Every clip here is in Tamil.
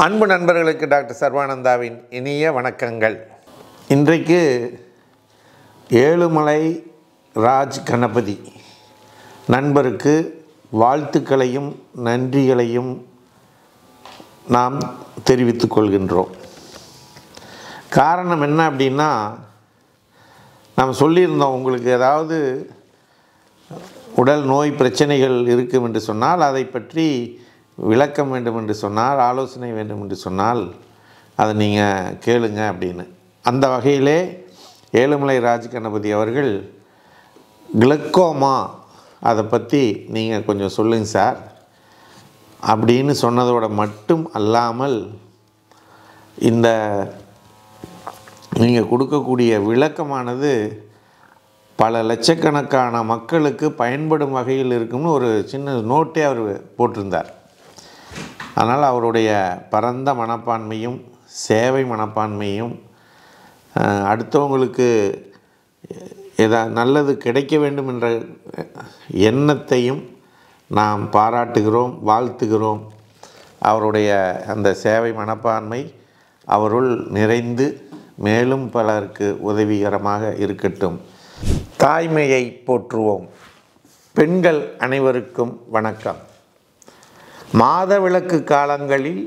அன்பு நண்பர்களுக்கு டாக்டர் சர்வானந்தாவின் இனிய வணக்கங்கள். இன்றைக்கு ஏழுமலை ராஜ் கணபதி நண்பருக்கு வாழ்த்துக்களையும் நன்றிகளையும் நாம் தெரிவித்துக் கொள்கின்றோம். காரணம் என்ன அப்படின்னா, நாம் சொல்லியிருந்தோம், உங்களுக்கு ஏதாவது உடல் நோய் பிரச்சனைகள் இருக்கும் என்று சொன்னால், அதை பற்றி விளக்கம் வேண்டும் என்று சொன்னால், ஆலோசனை வேண்டும் என்று சொன்னால் அதை நீங்கள் கேளுங்க அப்படின்னு. அந்த வகையிலே ஏழுமலை ராஜ் கணபதி அவர்கள் கிளக்கோமா அதை பற்றி நீங்கள் கொஞ்சம் சொல்லுங்கள் சார் அப்படின்னு சொன்னதோடு மட்டும் அல்லாமல், இந்த நீங்கள் கொடுக்கக்கூடிய விளக்கமானது பல லட்சக்கணக்கான மக்களுக்கு பயன்படும் வகையில் இருக்கும்னு ஒரு சின்ன நோட்டே அவர் போட்டிருந்தார். அதனால் அவருடைய பரந்த மனப்பான்மையும் சேவை மனப்பான்மையும் அடுத்தவங்களுக்கு நல்லது கிடைக்க வேண்டும் என்ற எண்ணத்தையும் நாம் பாராட்டுகிறோம், வாழ்த்துகிறோம். அவருடைய அந்த சேவை மனப்பான்மை அவருள் நிறைந்து மேலும் பலருக்கு உதவிகரமாக இருக்கட்டும். தாய்மையை போற்றுவோம். பெண்கள் அனைவருக்கும் வணக்கம். மாதவிலக்கு காலங்களில்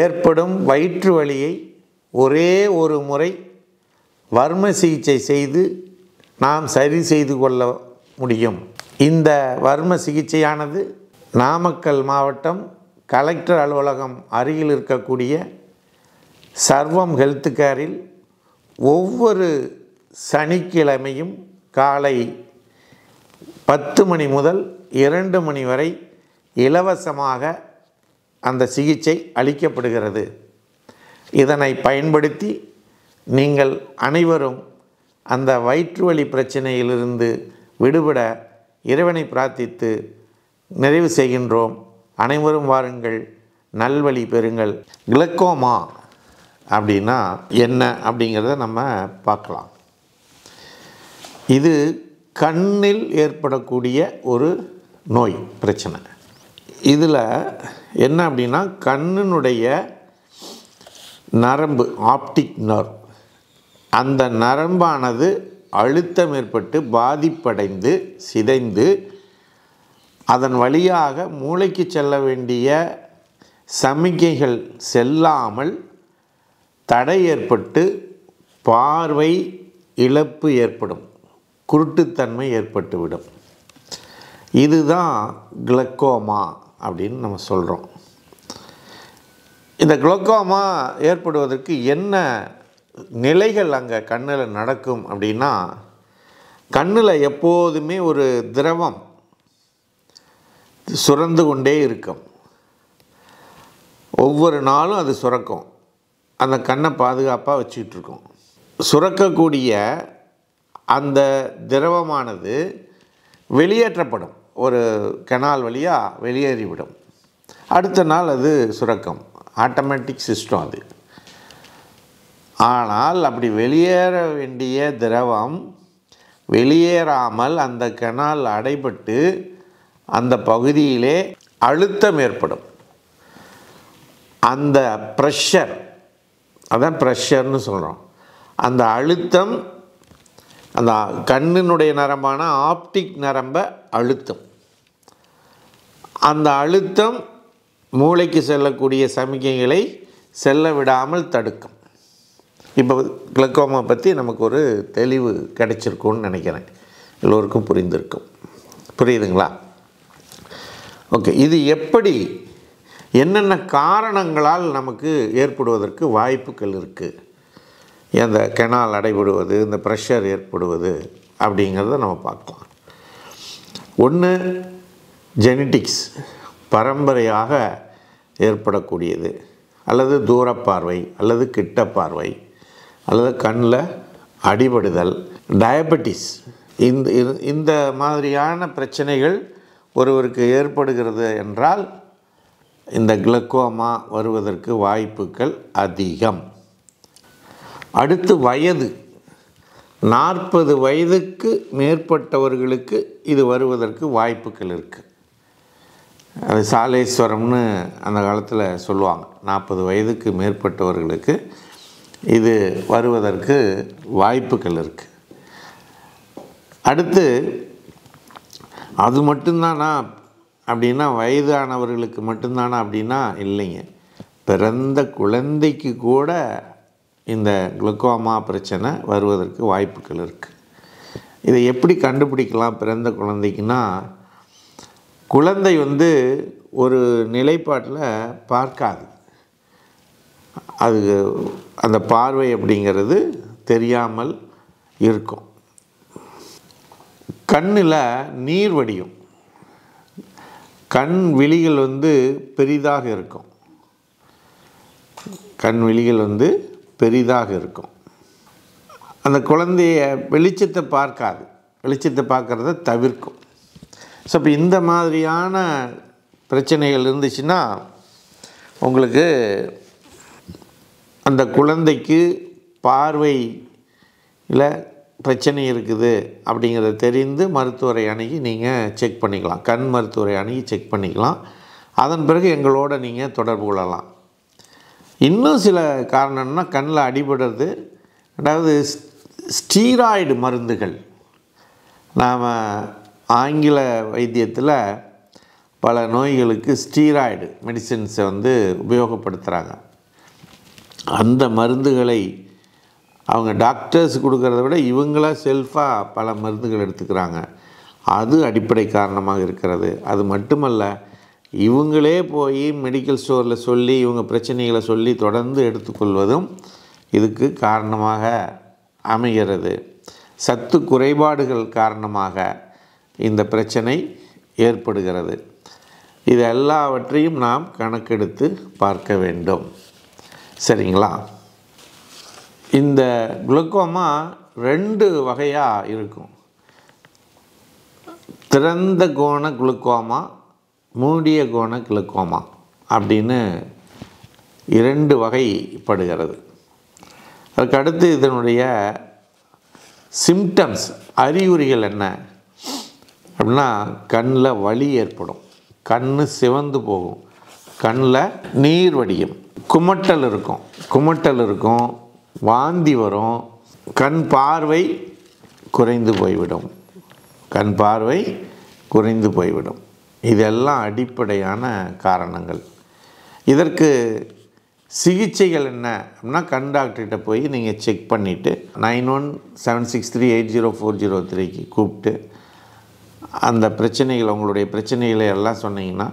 ஏற்படும் வயிற்று வலியை ஒரே ஒரு முறை வர்ம சிகிச்சை செய்து நாம் சரி செய்து கொள்ள முடியும். இந்த வர்ம சிகிச்சையானது நாமக்கல் மாவட்டம் கலெக்டர் அலுவலகம் அருகில் இருக்கக்கூடிய சர்வம் ஹெல்த் கேரில் ஒவ்வொரு சனிக்கிழமையும் காலை 10 மணி முதல் 2 மணி வரை இலவசமாக அந்த சிகிச்சை அளிக்கப்படுகிறது. இதனை பயன்படுத்தி நீங்கள் அனைவரும் அந்த வயிற்று வலி பிரச்சனையிலிருந்து விடுபட இறைவனை பிரார்த்தித்து நிறைவு செய்கின்றோம். அனைவரும் வாருங்கள், நல்வழி பெறுங்கள். கிளக்கோமா அப்படின்னா என்ன அப்படிங்கிறத நம்ம பார்க்கலாம். இது கண்ணில் ஏற்படக்கூடிய ஒரு நோய் பிரச்சனை. இதில் என்ன அப்படின்னா, கண்ணினுடைய நரம்பு, ஆப்டிக் நர்வ், அந்த நரம்பானது அழுத்தம் ஏற்பட்டு பாதிப்படைந்து சிதைந்து அதன் வழியாக மூளைக்கு செல்ல வேண்டிய சமிக்கைகள் செல்லாமல் தடை ஏற்பட்டு பார்வை இழப்பு ஏற்படும், குருட்டுத்தன்மை ஏற்பட்டுவிடும். இதுதான் கிளக்கோமா அப்படின்னு நம்ம சொல்கிறோம். இந்த கிளக்கோமா ஏற்படுவதற்கு என்ன நிலைகள் அங்கே கண்ணில் நடக்கும் அப்படின்னா, கண்ணில் எப்போதுமே ஒரு திரவம் சுரந்து கொண்டே இருக்கும். ஒவ்வொரு நாளும் அது சுரக்கும். அந்த கண்ணை பாதுகாப்பாக வச்சுக்கிட்டு இருக்கோம். சுரக்கக்கூடிய அந்த திரவமானது வெளியேற்றப்படும், ஒரு கெனால் வழியாக வெளியேறிவிடும். அடுத்த நாள் அது சுரக்கும், ஆட்டோமேட்டிக் சிஸ்டம் அது. ஆனால் அப்படி வெளியேற வேண்டிய திரவம் வெளியேறாமல் அந்த கெனால் அடைபட்டு அந்த பகுதியிலே அழுத்தம் ஏற்படும். அந்த ப்ரெஷர், அதான் ப்ரெஷர்னு சொல்கிறோம். அந்த அழுத்தம் அந்த கண்ணினுடைய நரம்பான ஆப்டிக் நரம்பை அழுத்தம். அந்த அழுத்தம் மூளைக்கு செல்லக்கூடிய சமிக்கைகளை செல்ல விடாமல் தடுக்கும். இப்போ கிளக்கோமா பற்றி நமக்கு ஒரு தெளிவு கிடைச்சிருக்கும்னு நினைக்கிறேன். எல்லோருக்கும் புரிந்திருக்கும். புரியுதுங்களா? ஓகே. இது எப்படி, என்னென்ன காரணங்களால் நமக்கு ஏற்படுவதற்கு வாய்ப்புகள் இருக்குது, அந்த கெனால் அடைபடுவது, இந்த ப்ரெஷர் ஏற்படுவது அப்படிங்கிறத நம்ம பார்க்கலாம். ஒன்று, ஜெனட்டிக்ஸ், பரம்பரையாக ஏற்படக்கூடியது, அல்லது தூரப்பார்வை அல்லது கிட்ட பார்வை, அல்லது கண்ணில் அடிபடுதல், டயபெட்டிஸ், இந்த மாதிரியான பிரச்சனைகள் ஒருவருக்கு ஏற்படுகிறது என்றால் இந்த கிளக்கோமா வருவதற்கு வாய்ப்புகள் அதிகம். அடுத்து வயது, 40 வயதுக்கு மேற்பட்டவர்களுக்கு இது வருவதற்கு வாய்ப்புகள் இருக்குது. அது சாலேஸ்வரம்னு அந்த காலத்தில் சொல்லுவாங்க. 40 வயதுக்கு மேற்பட்டவர்களுக்கு இது வருவதற்கு வாய்ப்புகள் இருக்குது. அடுத்து அது மட்டும்தானா அப்படின்னா, வயதானவர்களுக்கு மட்டும்தானா அப்படின்னா இல்லைங்க. பிறந்த குழந்தைக்கு கூட இந்த குளுக்கோமா பிரச்சனை வருவதற்கு வாய்ப்புகள் இருக்குது. இதை எப்படி கண்டுபிடிக்கலாம் பிறந்த குழந்தைக்குன்னா, குழந்தை ஒரு நிலைப்பாட்டில் பார்க்காது. அது அந்த பார்வை அப்படிங்கிறது தெரியாமல் இருக்கும். கண்ணில் நீர் வடியும். கண் விழிகள் பெரிதாக இருக்கும். கண் விழிகள் பெரிதாக இருக்கும். அந்த குழந்தைய வெளிச்சத்தை பார்க்காது. வெளிச்சத்தை பார்க்குறத தவிர்க்கும். ஸோ இப்போ இந்த மாதிரியான பிரச்சனைகள் இருந்துச்சுன்னா, உங்களுக்கு அந்த குழந்தைக்கு பார்வையில் பிரச்சனை இருக்குது அப்படிங்கிறத தெரிந்து மருத்துவரை அணுகி நீங்கள் செக் பண்ணிக்கலாம். கண் மருத்துவரை அணுகி செக் பண்ணிக்கலாம். அதன் பிறகு எங்களோட நீங்கள் தொடர்பு கொள்ளலாம். இன்னும் சில காரணம்னா, கண்ணில் அடிபடுறது, அதாவது ஸ்டீராய்டு மருந்துகள். நாம் ஆங்கில வைத்தியத்தில் பல நோய்களுக்கு ஸ்டீராய்டு மெடிசின்ஸை உபயோகப்படுத்துகிறாங்க. அந்த மருந்துகளை அவங்க டாக்டர்ஸ் கொடுக்கறத விட இவங்களா செல்ஃபாக பல மருந்துகள் எடுத்துக்கிறாங்க. அது அடிப்படை காரணமாக இருக்கிறது. அது மட்டுமல்ல, இவங்களே போய் மெடிக்கல் ஸ்டோரில் சொல்லி இவங்க பிரச்சனைகளை சொல்லி தொடர்ந்து எடுத்துக்கொள்வதும் இதுக்கு காரணமாக அமைகிறது. சத்து குறைபாடுகள் காரணமாக இந்த பிரச்சனை ஏற்படுகிறது. இது எல்லாவற்றையும் நாம் கணக்கெடுத்து பார்க்க வேண்டும். சரிங்களா? இந்த குளுக்கோமா 2 வகையாக இருக்கும். திறந்த கோண குளுக்கோமா, மூடிய கோண குளுக்கோமா அப்படின்னு 2 வகைப்படுகிறது. அதுக்கடுத்து இதனுடைய சிம்டம்ஸ், அறிகுறிகள் என்ன அப்படின்னா, கண்ணில் வலி ஏற்படும், கண் சிவந்து போகும், கண்ணில் நீர் வடியும், குமட்டல் இருக்கும், வாந்தி வரும், கண் பார்வை குறைந்து போய்விடும். இதெல்லாம் அடிப்படையான காரணங்கள். இதற்கு சிகிச்சைகள் என்ன அப்படின்னா, கண் டாக்டர்கிட்ட போய் நீங்கள் செக் பண்ணிவிட்டு 9176380403க்கு கூப்பிட்டு அந்த பிரச்சனைகள், உங்களுடைய பிரச்சனைகளை எல்லாம் சொன்னீங்கன்னா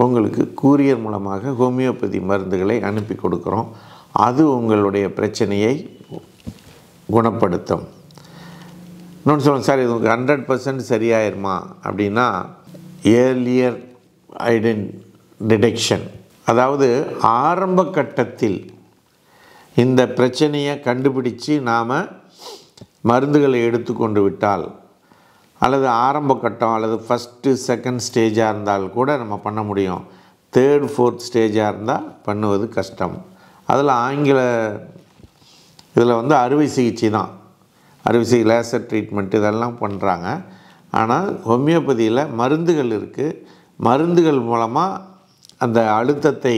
உங்களுக்கு கூரியர் மூலமாக ஹோமியோபதி மருந்துகளை அனுப்பி கொடுக்குறோம். அது உங்களுடைய பிரச்சனையை குணப்படுத்தும். இன்னொன்று சொல்லுங்கள் சார், இது உங்களுக்கு 100% சரியாயிருமா அப்படின்னா, ஏர்லியர் டிடெக்ஷன், அதாவது ஆரம்ப கட்டத்தில் இந்த பிரச்சனையை கண்டுபிடிச்சு நாம் மருந்துகளை எடுத்துக்கொண்டு விட்டால், அல்லது ஆரம்ப கட்டம் அல்லது ஃபஸ்ட்டு செகண்ட் ஸ்டேஜாக இருந்தால் கூட நம்ம பண்ண முடியும். 3rd 4th ஸ்டேஜாக இருந்தால் பண்ணுவது கஷ்டம். அதில் ஆங்கில இதில் அறுவை சிகிச்சை தான், லேசர் ட்ரீட்மெண்ட் இதெல்லாம் பண்ணுறாங்க. ஆனால் ஹோமியோபதியில் மருந்துகள் இருக்குது. மருந்துகள் மூலமாக அந்த அழுத்தத்தை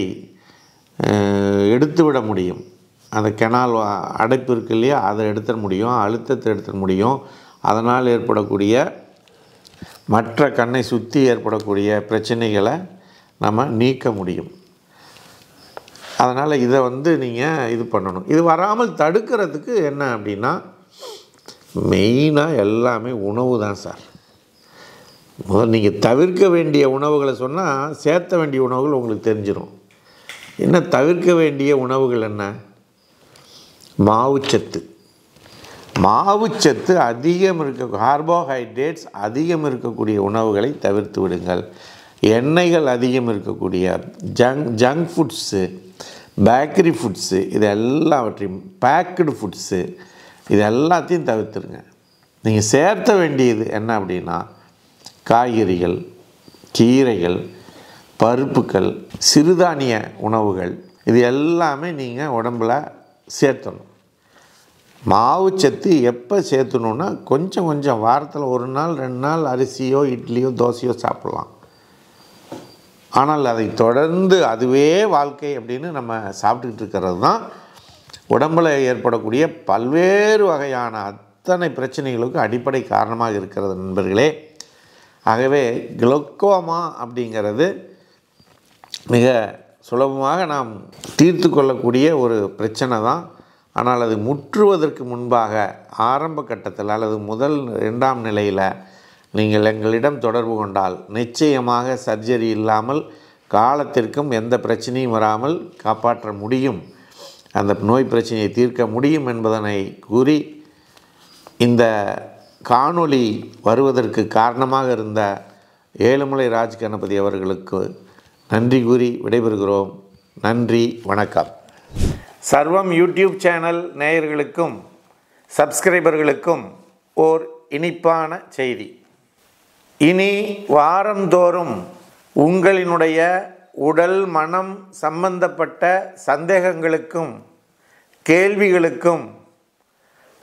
எடுத்துவிட முடியும். அந்த கெனால் அடைப்பு இருக்கு இல்லையா, அதை எடுத்துட முடியும், அழுத்தத்தை எடுத்துட முடியும். அதனால் ஏற்படக்கூடிய மற்ற கண்ணை சுற்றி ஏற்படக்கூடிய பிரச்சனைகளை நம்ம நீக்க முடியும். அதனால் இதை நீங்கள் இது பண்ணணும். இது வராமல் தடுக்கிறதுக்கு என்ன அப்படின்னா, மெயினாக எல்லாமே உணவு தான் சார். முதல்ல நீங்கள் தவிர்க்க வேண்டிய உணவுகளை சொன்னால் சேர்த்த வேண்டிய உணவுகள் உங்களுக்கு தெரிஞ்சிடும். என்ன தவிர்க்க வேண்டிய உணவுகள் என்ன? மாவுச்சத்து அதிகம் கார்போஹைட்ரேட்ஸ் அதிகம் இருக்கக்கூடிய உணவுகளை தவிர்த்து விடுங்கள். எண்ணெய்கள் அதிகம் இருக்கக்கூடிய ஜங்க் ஃபுட்ஸு, பேக்கரி ஃபுட்ஸு, இது எல்லாவற்றையும், பேக்கடு ஃபுட்ஸு, இது எல்லாத்தையும் தவிர்த்துருங்க. நீங்கள் சேர்த்த வேண்டியது என்ன அப்படின்னா, காய்கறிகள், கீரைகள், பருப்புகள், சிறுதானிய உணவுகள், இது எல்லாமே நீங்கள் உடம்பில் சேர்த்தணும். மாவுச்சத்து எப்போ சேர்த்தணுன்னா, கொஞ்சம் வாரத்தில் 1 நாள் 2 நாள் அரிசியோ இட்லியோ தோசையோ சாப்பிட்லாம். ஆனால் அதை தொடர்ந்து அதுவே வாழ்க்கை அப்படின்னு நம்ம சாப்பிட்டுக்கிட்டு இருக்கிறது தான் உடம்பில் ஏற்படக்கூடிய பல்வேறு வகையான அத்தனை பிரச்சனைகளுக்கு அடிப்படை காரணமாக இருக்கிறது நண்பர்களே. ஆகவே குளுக்கோமா அப்படிங்கிறது மிக சுலபமாக நாம் தீர்த்து கொள்ளக்கூடிய ஒரு பிரச்சனை தான். ஆனால் அது முற்றுவதற்கு முன்பாக ஆரம்ப கட்டத்தில் அல்லது முதல் 2ஆம் நிலையில் நீங்கள் எங்களிடம் தொடர்பு கொண்டால் நிச்சயமாக சர்ஜரி இல்லாமல் காலத்திற்கும் எந்த பிரச்சனையும் வராமல் காப்பாற்ற முடியும், அந்த நோய் பிரச்சனையை தீர்க்க முடியும் என்பதனை கூறி இந்த காணொளி வருவதற்கு காரணமாக இருந்த ஏழுமலை ராஜ் கணபதி அவர்களுக்கு நன்றி கூறி விடைபெறுகிறோம். நன்றி, வணக்கம். சர்வம் யூடியூப் சேனல் நேயர்களுக்கும் சப்ஸ்கிரைபர்களுக்கும் ஓர் இனிப்பான செய்தி. இனி வாரந்தோறும் உங்களினுடைய உடல் மனம் சம்பந்தப்பட்ட சந்தேகங்களுக்கும் கேள்விகளுக்கும்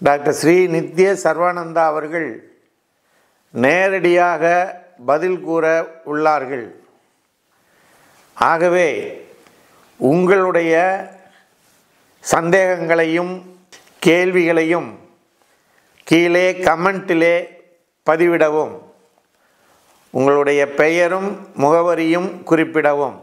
டாக்டர் ஸ்ரீ நித்ய சர்வானந்தா அவர்கள் நேரடியாக பதில் கூற உள்ளார்கள். ஆகவே உங்களுடைய சந்தேகங்களையும் கேள்விகளையும் கீழே கமெண்டிலே பதிவிடவும், உங்களுடைய பெயரும் முகவரியும் குறிப்பிடவும்.